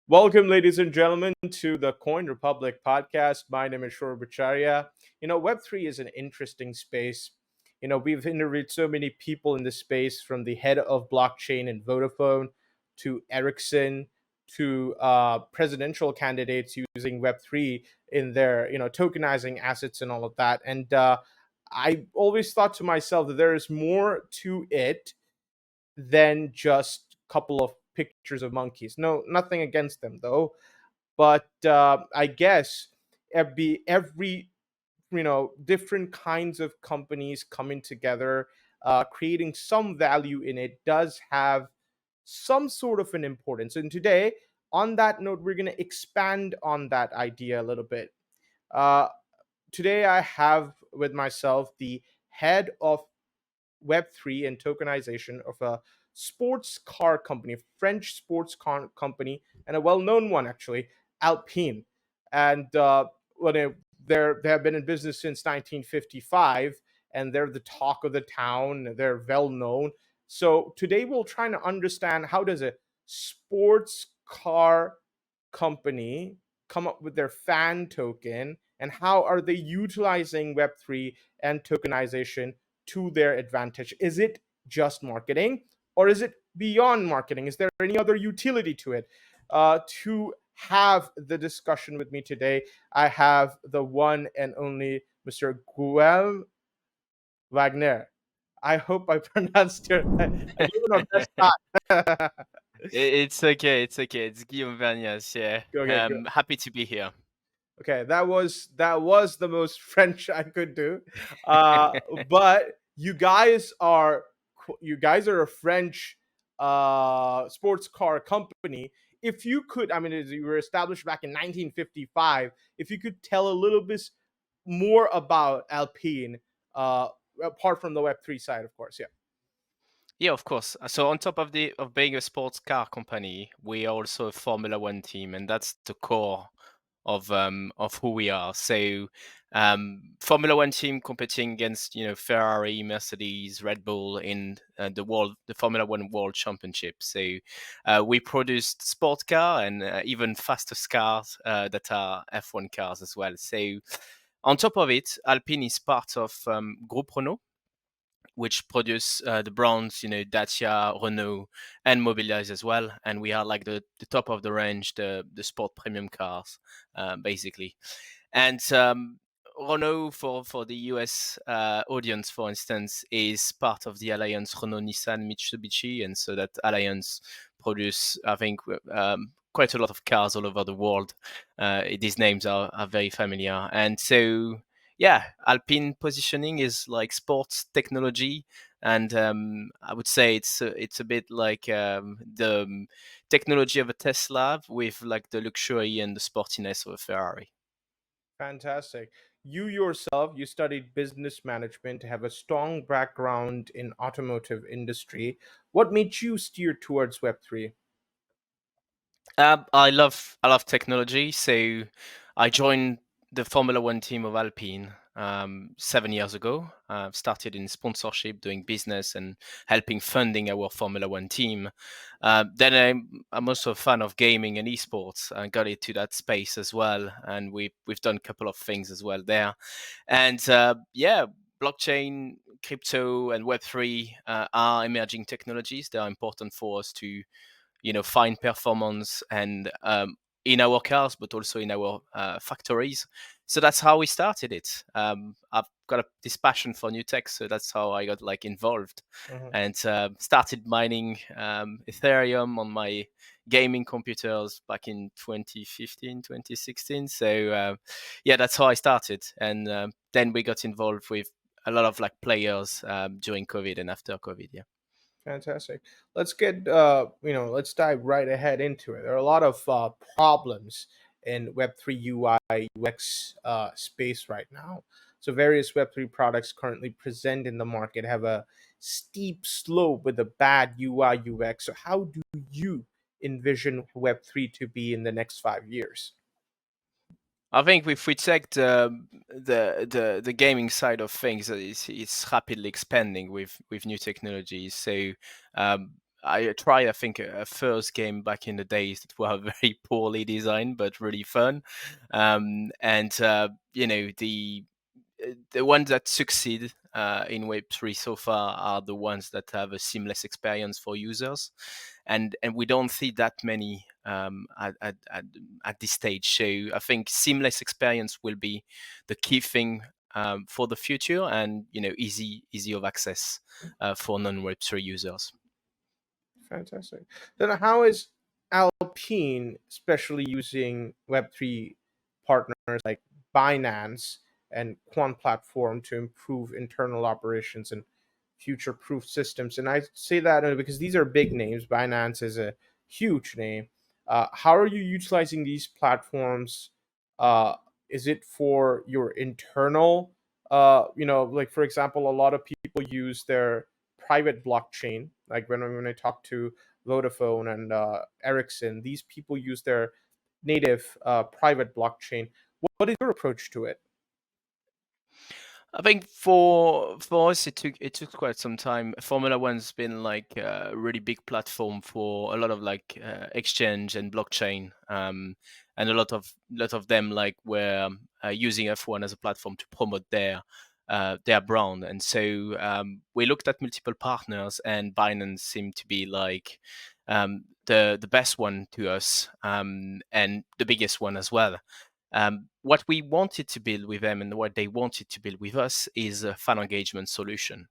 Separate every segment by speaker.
Speaker 1: Welcome, ladies and gentlemen, to the Coin Republic podcast. My name is Shor Bacharya. Web3 is an interesting space. We've interviewed so many people in this space, from the head of blockchain in Vodafone to Ericsson to presidential candidates using Web3 in their, tokenizing assets and all of that. And I always thought to myself that there is more to it than just a couple of pictures of monkeys. No, nothing against them though. But I guess every different kinds of companies coming together, creating some value in it does have some sort of an importance. And today, on that note, we're going to expand on that idea a little bit. Uh, Today, I have with myself the head of Web3 and tokenization of a sports car company, a French sports car company, and a well known one, actually, Alpine. And they have been in business since 1955, and they're the talk of the town. They're well known. So today we'll try to understand, how does a sports car company come up with their fan token, and how are they utilizing Web3 and tokenization to their advantage? Is it just marketing, or is it beyond marketing? Is there any other utility to it? To have the discussion with me today, I have the one and only Mr. Guel Wagner. I hope I pronounced your name. I gave it my best shot.
Speaker 2: It's okay. It's okay. It's Guillaume Vernias. Yeah.
Speaker 1: Okay, good.
Speaker 2: Happy to be here.
Speaker 1: Okay, that was the most French I could do. But you guys are a French sports car company. If you could, I mean, you were established back in 1955. If you could tell a little bit more about Alpine, apart from the Web3 side, of course. Yeah.
Speaker 2: Yeah, of course. So on top of being a sports car company, we are also a Formula One team, and that's the core of who we are. So Formula One team competing against Ferrari, Mercedes, Red Bull in the Formula One World Championship. So we produced sport car and even faster cars that are F1 cars as well. So on top of it, Alpine is part of Groupe Renault, which produce the brands, Dacia, Renault, and Mobilize as well. And we are like the top of the range, the sport premium cars, basically. And Renault, for the US audience, for instance, is part of the alliance Renault, Nissan, Mitsubishi. And so that alliance produce, I think, quite a lot of cars all over the world. These names are very familiar. And so yeah, Alpine positioning is like sports technology, and I would say it's a bit like the technology of a Tesla with like the luxury and the sportiness of a Ferrari.
Speaker 1: Fantastic. You yourself, you studied business management, have a strong background in automotive industry. What made you steer towards Web3?
Speaker 2: I love technology, so I joined the Formula One team of Alpine 7 years ago. Started in sponsorship, doing business, and helping funding our Formula One team. Then I'm also a fan of gaming and esports. I got into that space as well, and we've done a couple of things as well there. And yeah, blockchain, crypto, and Web3 are emerging technologies. They are important for us to find performance and in our cars, but also in our factories. So that's how we started it. I've got this passion for new tech, so that's how I got like involved
Speaker 1: Mhm.
Speaker 2: and started mining Ethereum on my gaming computers back in 2015, 2016. So yeah, that's how I started, and then we got involved with a lot of like players during COVID and after COVID. Yeah.
Speaker 1: Fantastic. Let's dive right ahead into it. There are a lot of problems in Web3 UI UX space right now. So various Web3 products currently present in the market have a steep slope with a bad UI UX. So how do you envision Web3 to be in the next 5 years?
Speaker 2: I think if we take the gaming side of things, it's rapidly expanding with new technologies. So I tried, I think, a first game back in the days that were very poorly designed but really fun. And the ones that succeed in Web3 so far are the ones that have a seamless experience for users, and we don't see that many at this stage. So I think seamless experience will be the key thing for the future, and easy of access for non-Web3 users.
Speaker 1: Fantastic. Then how is Alpine, especially using Web3 partners like Binance and Quant Platform to improve internal operations and future-proof systems? And I say that because these are big names. Binance is a huge name. How are you utilizing these platforms? Uh, is it for your internal? Like for example, a lot of people use their private blockchain. Like when I talk to Vodafone and Ericsson, these people use their native private blockchain. What is your approach to it?
Speaker 2: I think for us it took quite some time. Formula One's been like a really big platform for a lot of like exchange and blockchain, and a lot of them like were using F1 as a platform to promote their brand. And so we looked at multiple partners, and Binance seemed to be like the best one to us, and the biggest one as well. What we wanted to build with them and what they wanted to build with us is a fan engagement solution,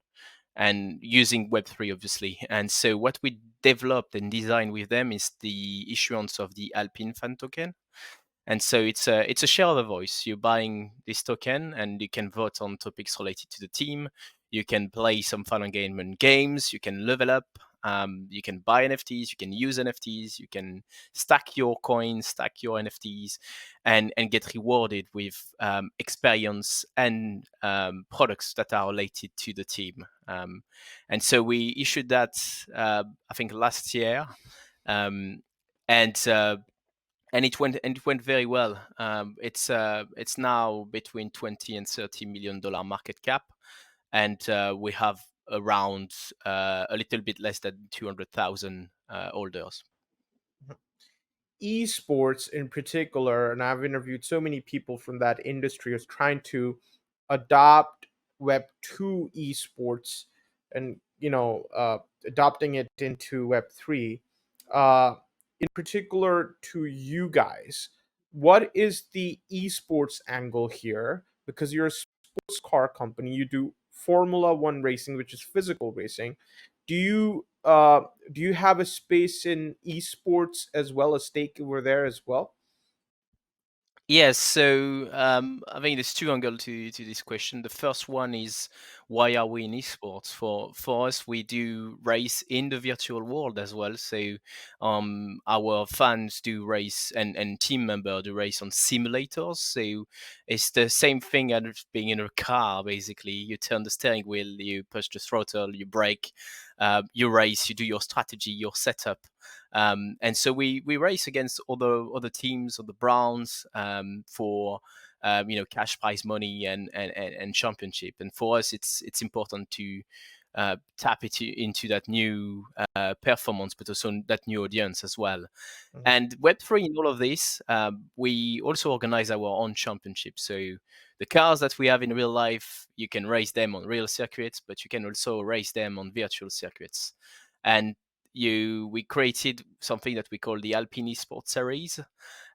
Speaker 2: and using Web3, obviously. And so what we developed and designed with them is the issuance of the Alpine fan token. And so it's a share of the voice. You're buying this token, and you can vote on topics related to the team. You can play some fun engagement games. You can level up. You can buy NFTs. You can use NFTs. You can stack your coins, stack your NFTs, and get rewarded with experience and products that are related to the team. And so we issued that, I think, last year. Um, and it went very well. It's now between 20 and 30 million dollar market cap, and we have around a little bit less than 200,000 holders.
Speaker 1: Esports in particular, and I've interviewed so many people from that industry, is trying to adopt Web 2 esports and adopting it into Web 3. In particular to you guys, what is the esports angle here? Because you're a sports car company, you do Formula One racing, which is physical racing. Do you have a space in esports as well, a stake over there as well?
Speaker 2: Yes, so I think there's two angles to this question. The first one is, why are we in esports? For us, we do race in the virtual world as well. So our fans do race, and team member do race on simulators. So it's the same thing as being in a car. Basically, you turn the steering wheel, you push the throttle, you brake, you race, you do your strategy, your setup. And so we race against other teams, other brands, for cash prize money and championship. And for us, it's important to tap into that new performance, but also that new audience as well.
Speaker 1: Mhm.
Speaker 2: And Web3 in all of this, we also organize our own championship. So the cars that we have in real life, you can race them on real circuits, but you can also race them on virtual circuits. And we created something that we call the Alpine Esports Series,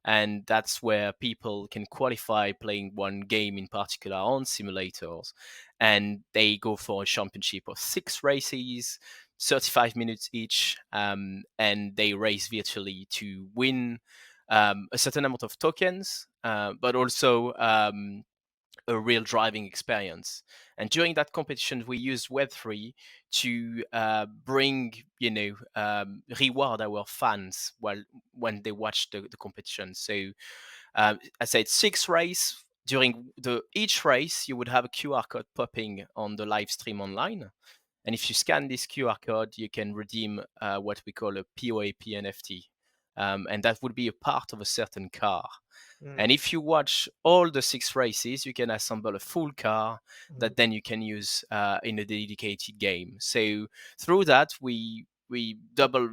Speaker 2: and that's where people can qualify playing one game in particular on simulators, and they go for a championship of 6 races, 35 minutes each, and they race virtually to win a certain amount of tokens, but also a real driving experience. And during that competition, we used Web3 to bring, reward our fans while when they watch the competition. So I said 6 race. During each race, you would have a QR code popping on the live stream online. And if you scan this QR code, you can redeem what we call a POAP NFT. And that would be a part of a certain car.
Speaker 1: Mm,
Speaker 2: And if you watch all the 6 races, you can assemble a full car
Speaker 1: mhm.
Speaker 2: that then you can use in a dedicated game. So through that, we we doubled,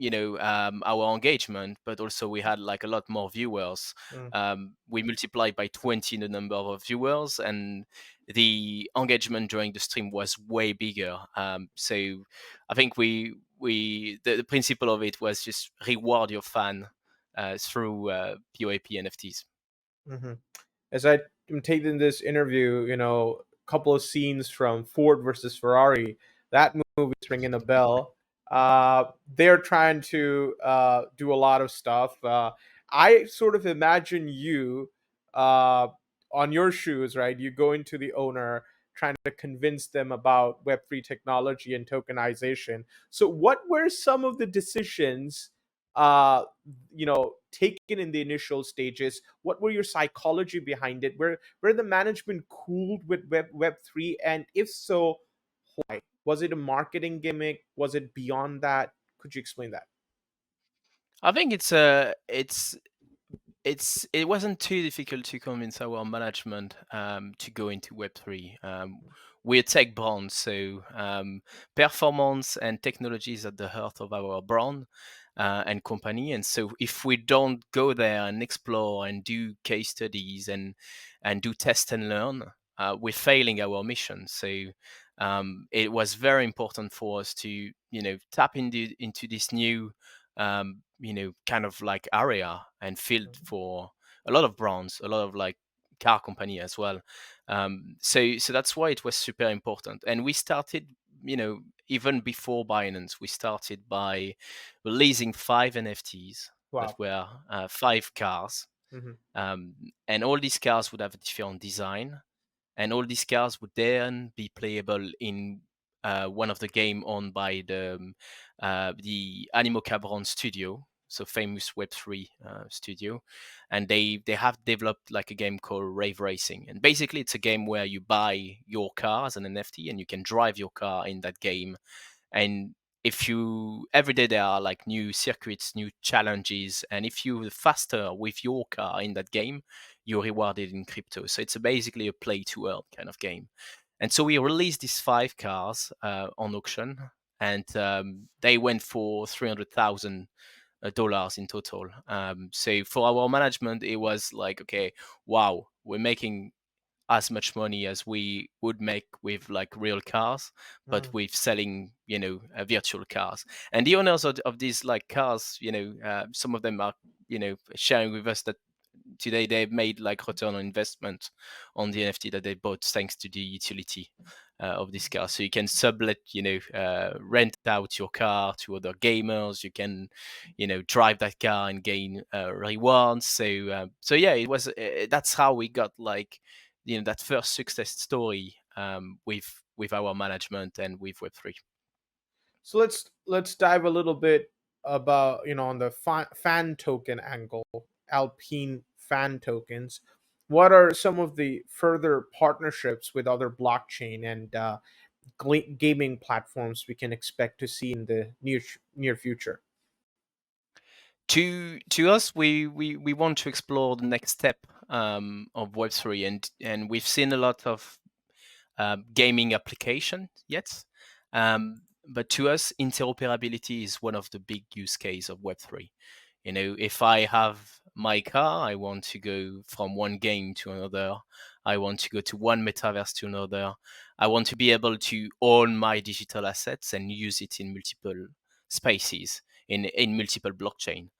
Speaker 2: our engagement, but also we had like a lot more viewers.
Speaker 1: Mm,
Speaker 2: We multiplied by 20 the number of viewers, and the engagement during the stream was way bigger. So I think the principle of it was just reward your fan through POAP NFTs.
Speaker 1: mhm. As I am taking this interview, a couple of scenes from Ford versus Ferrari, that movie is ringing a bell. They're trying to do a lot of stuff. I sort of imagine you uh, on your shoes, right? You go into the owner, trying to convince them about Web3 technology and tokenization. So, what were some of the decisions? Taken in the initial stages? What were your psychology behind it? Were the management cooled with Web3, and if so, why? Was it a marketing gimmick? Was it beyond that? Could you explain that?
Speaker 2: I think it wasn't too difficult to convince our management to go into Web3. We're tech brand, so performance and technology is at the heart of our brand and company. And so, if we don't go there and explore and do case studies and do test and learn, we're failing our mission. So, it was very important for us to tap into this new kind of like area and field for a lot of brands, a lot of like car company as well. So that's why it was super important. And we started, even before Binance, we started by releasing 5 NFTs that
Speaker 1: Wow.
Speaker 2: were 5 cars.
Speaker 1: Hmm.
Speaker 2: Um, and all these cars would have a different design, and all these cars would then be playable in one of the game owned by the Animo Cabron studio, so famous Web3 studio, and they have developed like a game called Rave Racing, and basically it's a game where you buy your car as an NFT and you can drive your car in that game. And if you every day there are like new circuits, new challenges, and if you're faster with your car in that game, you're rewarded in crypto. So it's basically a play to earn kind of game. And so we released these 5 cars on auction, and they went for $300,000 in total. So for our management, it was like, okay, wow, we're making as much money as we would make with like real cars, but
Speaker 1: Mm,
Speaker 2: with selling, virtual cars. And the owners of these like cars, some of them are, sharing with us that today they've made like return on investment on the NFT that they bought thanks to the utility of this car. So you can sublet, rent out your car to other gamers. You can, drive that car and gain rewards. So yeah, it was. That's how we got like, that first success story with our management and with Web3.
Speaker 1: so let's dive a little bit about on the fan token angle. Alpine fan tokens. What are some of the further partnerships with other blockchain and gaming platforms we can expect to see in the near future?
Speaker 2: To us, we want to explore the next step of Web3, and we've seen a lot of gaming application yet. But to us, interoperability is one of the big use case of Web3. If I have my car, I want to go from one game to another. I want to go to one metaverse to another. I want to be able to own my digital assets and use it in multiple spaces, in multiple blockchain.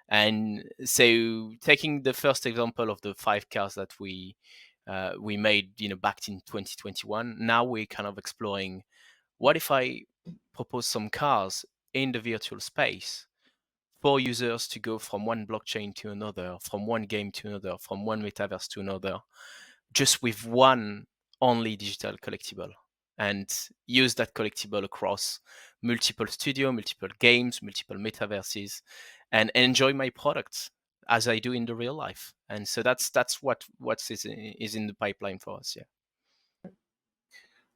Speaker 2: And so, taking the first example of the 5 cars that we made, back in 2021. Now we're kind of exploring, what if I propose some cars in the virtual space for users to go from one blockchain to another, from one game to another, from one metaverse to another, just with one only digital collectible, and use that collectible across multiple studio, multiple games, multiple metaverses, and enjoy my products as I do in the real life. And so that's what is in the pipeline for us. Yeah.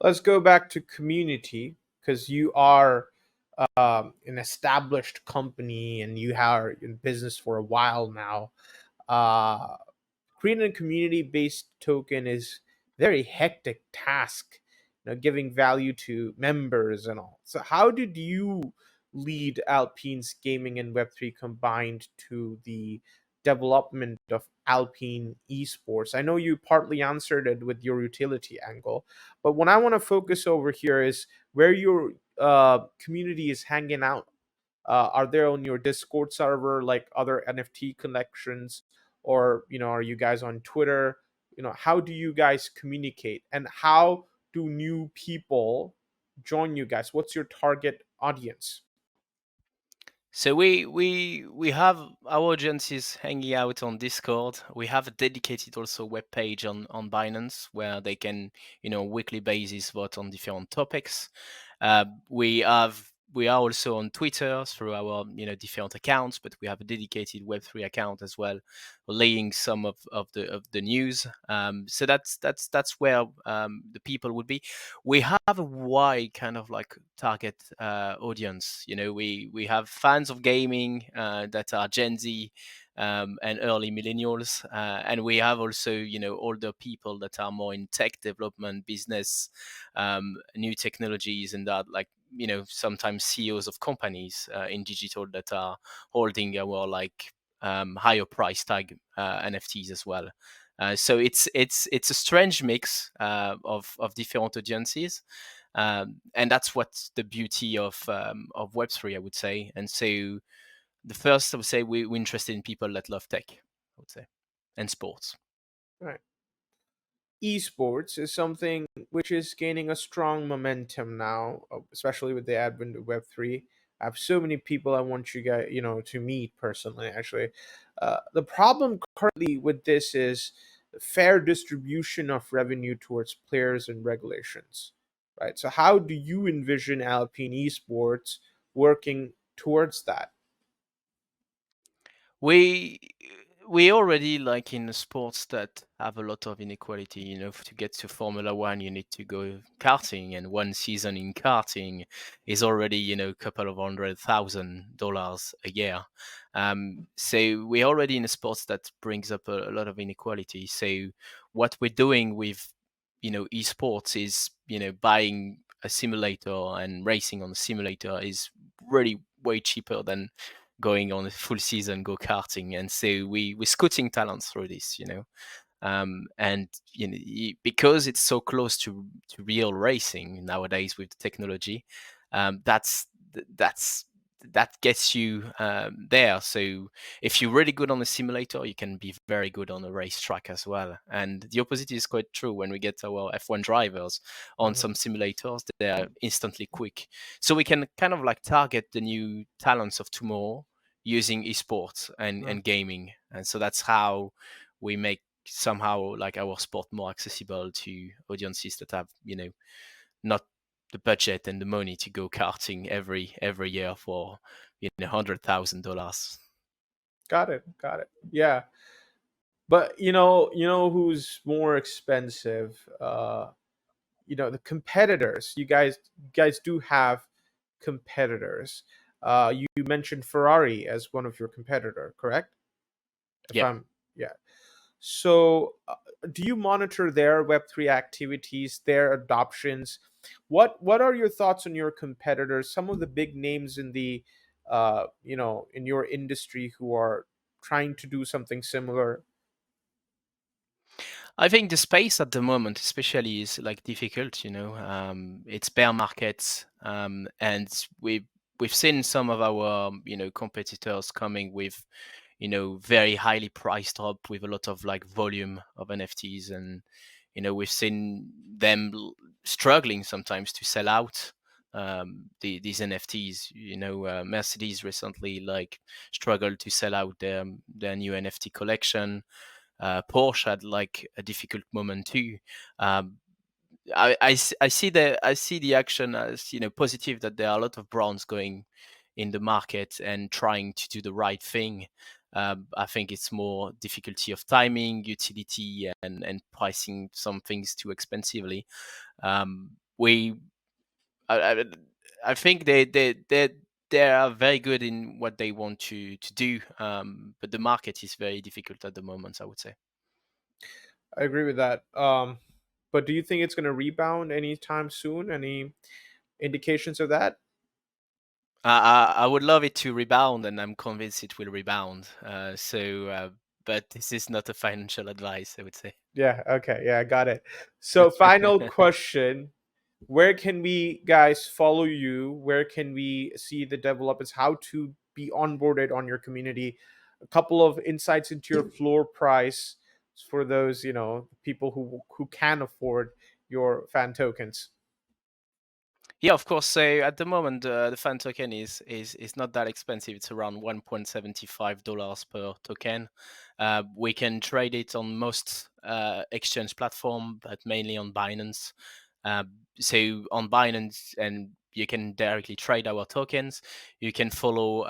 Speaker 1: Let's go back to community, because you are an established company and you are in business for a while now. Uh, Creating a community-based token is very hectic task, giving value to members and all. So how did you lead Alpine's gaming and Web3 combined to the development of Alpine esports? I know you partly answered it with your utility angle, but what I want to focus over here is where your community is hanging out. Are they on your Discord server like other NFT collections, or are you guys on Twitter? How do you guys communicate, and how do new people join you guys? What's your target audience?
Speaker 2: So we have our agencies hanging out on Discord. We have a dedicated also web page on Binance where they can, weekly basis vote on different topics. We are also on Twitter through our different accounts, but we have a dedicated Web3 account as well, relaying some of the news. So that's where the people would be. We have a wide kind of like target audience. We have fans of gaming that are Gen Z and early millennials, and we have also older people that are more in tech development, business, new technologies, and that like sometimes CEOs of companies in digital that are holding our like higher price tag NFTs as well. So it's a strange mix of different audiences, and that's what's the beauty of Web3, I would say. And so the first, I would say, we're interested in people that love tech, I would say, and sports.
Speaker 1: Right. Esports is something which is gaining a strong momentum now, especially with the advent of Web3. I have so many people I want you guys, to meet personally. Actually, the problem currently with this is fair distribution of revenue towards players and regulations. Right. So, how do you envision Alpine Esports working towards that?
Speaker 2: We we already like in sports that have a lot of inequality. To get to Formula One, you need to go karting, and one season in karting is already a couple of $100,000 a year. So we're already in a sports that brings up a lot of inequality. So what we're doing with esports is buying a simulator and racing on a simulator is really way cheaper than going on a full season go karting. And so we're scouting talents through this, and because it's so close to real racing nowadays with the technology, that's that gets you there. So if you're really good on a simulator, you can be very good on a racetrack as well. And the opposite is quite true. When we get our F1 drivers on
Speaker 1: Mhm.
Speaker 2: some simulators, they are instantly quick. So we can kind of like target the new talents of tomorrow using esports and gaming. And so that's how we make somehow like our sport more accessible to audiences that have not the budget and the money to go karting every year for $100,000.
Speaker 1: Got it. Got it. Yeah. But who's more expensive? The competitors. You guys do have competitors. You mentioned Ferrari as one of your competitor, correct? If
Speaker 2: Yep.
Speaker 1: I'm Yeah. So, do you monitor their Web3 activities, their adoptions? What are your thoughts on your competitors? Some of the big names in the in your industry who are trying to do something similar.
Speaker 2: I think the space at the moment, especially, is like difficult. It's bear markets, and we've seen some of our competitors coming with very highly priced up with a lot of like volume of NFTs, and we've seen them struggling sometimes to sell out these NFTs. Mercedes recently like struggled to sell out their new NFT collection. Porsche had like a difficult moment too. Um, I see the action as positive, that there are a lot of brands going in the market and trying to do the right thing. I think it's more difficulty of timing, utility, and pricing some things too expensively. We I, I I think they are very good in what they want to do, but the market is very difficult at the moment, I would say.
Speaker 1: I agree with that. But do you think it's going to rebound anytime soon? Any indications of that?
Speaker 2: I would love it to rebound, and I'm convinced it will rebound. But this is not a financial advice, I would say.
Speaker 1: Yeah, okay, yeah, got it. So final question, where can we guys follow you? Where can we see the developers? How to be onboarded on your community? A couple of insights into your floor price for those, people who can afford your fan tokens.
Speaker 2: Yeah, of course. So at the moment, the fan token is not that expensive. It's around $1.75 per token. We can trade it on most exchange platform, but mainly on Binance. Uh, so on Binance, and you can directly trade our tokens. You can follow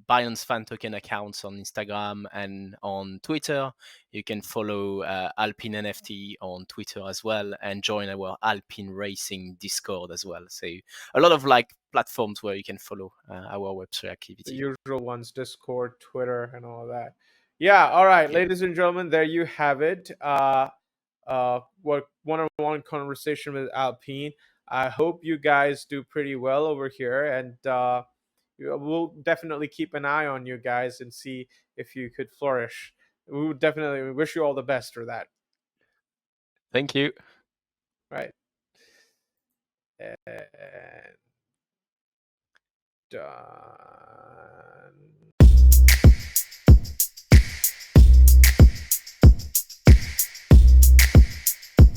Speaker 2: Binance fan token accounts on Instagram and on Twitter. You can follow Alpine NFT on Twitter as well, and join our Alpine Racing Discord as well. So a lot of like platforms where you can follow our Web3
Speaker 1: The
Speaker 2: activity.
Speaker 1: usual ones, Discord, Twitter, and all that. Yeah, all right,
Speaker 2: Yeah,
Speaker 1: ladies and gentlemen, there you have it. What one-on-one conversation with Alpine. I hope you guys do pretty well over here, and we'll definitely keep an eye on you guys and see if you could flourish. We would definitely wish you all the best for that.
Speaker 2: thank you.
Speaker 1: Right. And done.